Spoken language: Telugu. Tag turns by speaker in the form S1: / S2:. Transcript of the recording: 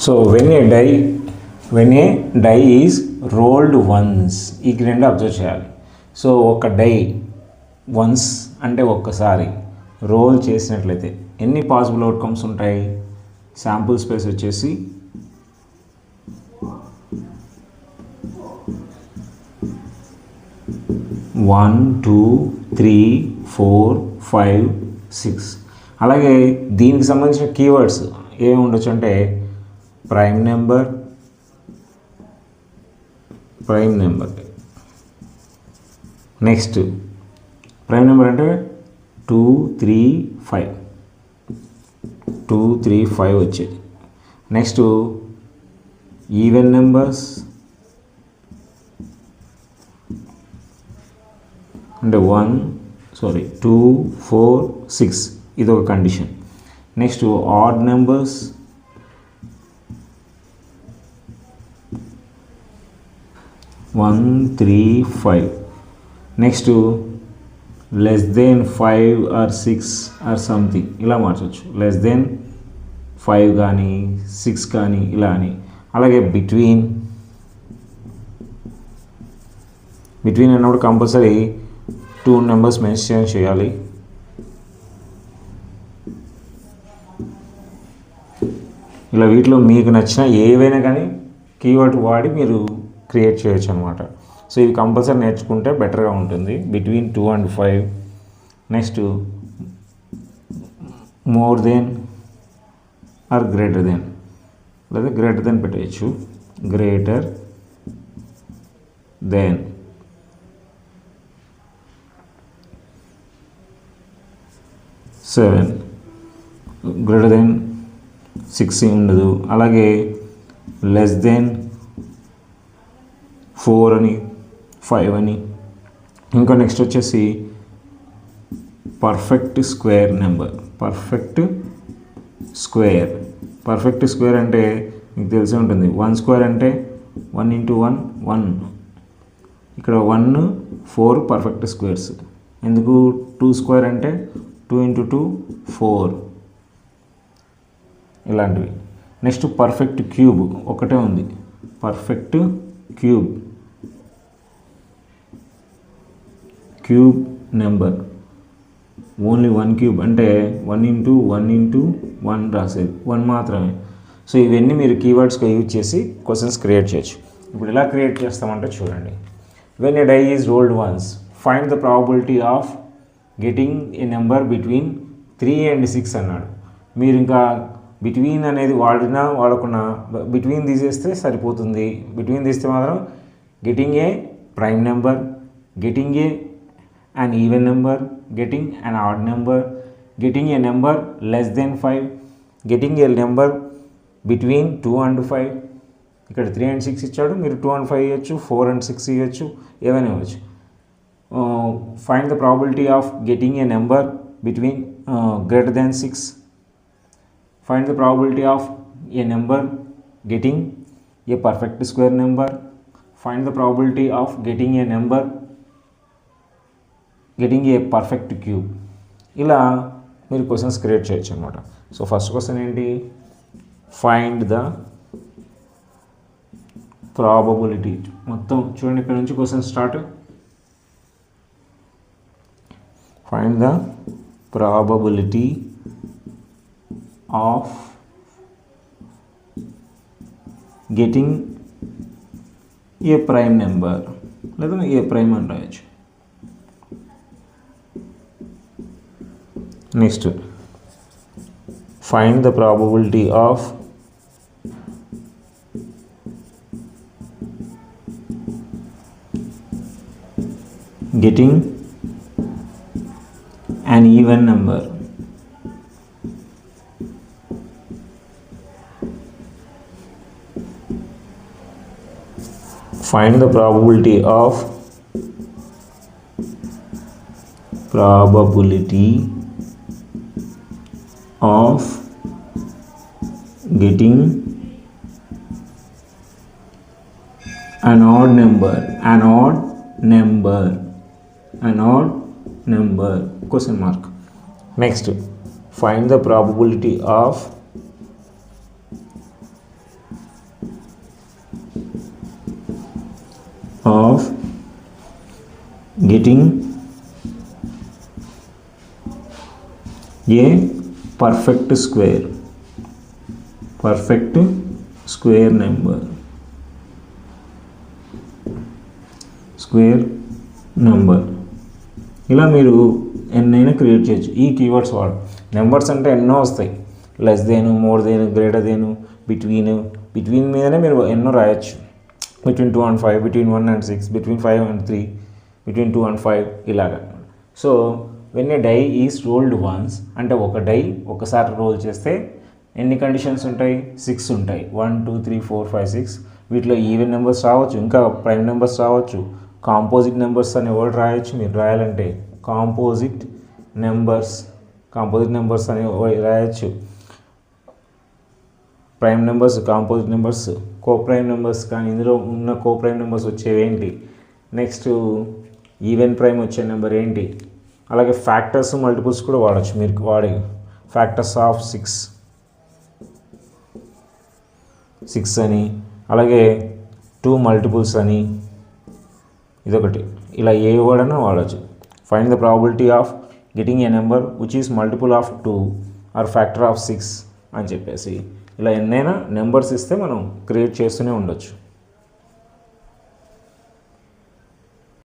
S1: So when a die is rolled once, ఈ రెండు అబ్జర్వ్ చేయాలి. సో ఒక డై వన్స్ అంటే ఒక్కసారి రోల్ చేసినట్లయితే ఎన్ని పాసిబుల్ అవుట్కమ్స్ ఉంటాయి? శాంపుల్ స్పేస్ వచ్చేసి 1 2 3 4 5 6. అలాగే దీనికి సంబంధించిన కీవర్డ్స్ ఏమి ఉండొచ్చు అంటే prime number, next prime number అంటే 2 3 5 వచ్చేది. నెక్స్ట్ ఈవెన్ నెంబర్స్ అంటే 2 4 6, ఇది ఒక condition. Next odd numbers, one 3 5. Next less than 5 or 6 or something ఇలా మార్చవచ్చు, లెస్ దెన్ 5 కానీ 6 కానీ ఇలా అని. అలాగే బిట్వీన్ అన్నప్పుడు కంపల్సరీ 2 నెంబర్స్ మెన్షన్ చేయాలి. ఇలా వీటిలో మీకు నచ్చిన ఏవైనా కానీ కీవర్డ్ వాడి మీరు క్రియేట్ చేయొచ్చు అనమాట. సో ఇవి కంపల్సరీ నేర్చుకుంటే బెటర్గా ఉంటుంది. Between 2 and 5. Next more than or greater than, లేదా గ్రేటర్ దెన్ పెట్టేయచ్చు, greater than. Seven greater than 6 ఉండదు. అలాగే లెస్ దెన్ 4 అని 5 అని. ఇంకా నెక్స్ట్ వచ్చేసి perfect square number. Perfect square అంటే మీకు తెలిసే ఉంటుంది. 1 స్క్వేర్ అంటే 1 × 1 1. ఇక్కడ 1 4 పర్ఫెక్ట్ స్క్వేర్స్. ఎందుకు? 2 స్క్వేర్ అంటే 2 × 2 4 ఇలాంటివి. నెక్స్ట్ పర్ఫెక్ట్ క్యూబ్ ఒకటే ఉంది, perfect cube number only 1 cube అంటే 1 × 1 × 1 రాసేది 1 మాత్రమే. సో ఇవన్నీ మీరు కీవర్డ్స్గా యూజ్ చేసి క్వశ్చన్స్ క్రియేట్ చేయొచ్చు. ఇప్పుడు ఎలా క్రియేట్ చేస్తామంటే చూడండి. When a die is rolled once, find the probability of getting a number between 3 and 6 అన్నాడు. మీరు ఇంకా బిట్వీన్ అనేది వాడకున్నా బిట్వీన్ తీసేస్తే సరిపోతుంది. బిట్వీన్ తీస్తే మాత్రం getting a prime number, getting a an even number, getting an odd number, getting a number less than 5, getting a number between 2 and 5. ఇక్కడ 3 and 6 ఇచ్చాడు, మీరు 2 and 5 ఇవ్వచ్చు, 4 and 6 ఇవ్వచ్చు, ఏమైనా ఇవ్వచ్చు. Find the probability of getting a number between greater than 6. Find the probability of A number getting a perfect square number. Find the probability of getting a number getting a perfect cube. ఇలా మీరు క్వశ్చన్స్ క్రియేట్ చేయొచ్చు అనమాట. సో ఫస్ట్ క్వశ్చన్ ఏంటి? Find the probability. మొత్తం చూడండి, ఇక్కడ నుంచి question start. Find the probability of getting A prime number, లేదా ఏ ప్రైమ్ అని రాయొచ్చు. Next find the probability of getting an even number. Find the probability of getting an odd number question mark. Next, find the probability of of getting a perfect square number ఇలా మీరు ఎన్నైనా క్రియేట్ చేయొచ్చు ఈ కీవర్డ్స్ వాడు. నెంబర్స్ అంటే ఎన్నో వస్తాయి, less than, more than, greater than, between మీదనే మీరు ఎన్నో రాయొచ్చు. Between 2 and 5, between 1 and 6, between 5 and 3, between 2 and 5 ఇలాగా. So when a die is rolled once అంటే ఒక డై ఒకసారి రోల్ చేస్తే ఎన్ని కండిషన్స్ ఉంటాయి? 6 ఉంటాయి. 1 2 3 4 5 6. వీటిలో ఈవెన్ నెంబర్స్ రావచ్చు, ఇంకా ప్రైమ్ నెంబర్స్ రావచ్చు, కాంపోజిట్ నెంబర్స్ అనే వర్డ్ రాయొచ్చు. మీరు రాయాలంటే కాంపోజిట్ నెంబర్స్ అనే రాయొచ్చు. Prime numbers, composite numbers, coprime numbers. కానీ ఇందులో ఉన్న కోప్రైమ్ నెంబర్స్ వచ్చేవేంటి? నెక్స్ట్ ఈవెన్ ప్రైమ్ వచ్చే నెంబర్ ఏంటి? అలాగే ఫ్యాక్టర్స్, మల్టిపుల్స్ కూడా వాడచ్చు. మీరు వాడే ఫ్యాక్టర్స్ ఆఫ్ 6 అని, అలాగే 2 మల్టిపుల్స్ అని, ఇదొకటి. ఇలా ఏ వర్డ్ అయినా వాడచ్చు. Find the probability of getting a number which is multiple of 2 or factor of 6 అని చెప్పేసి ఇలా ఎన్నైనా నెంబర్స్ ఇస్తే మనం క్రియేట్ చేస్తూనే ఉండొచ్చు.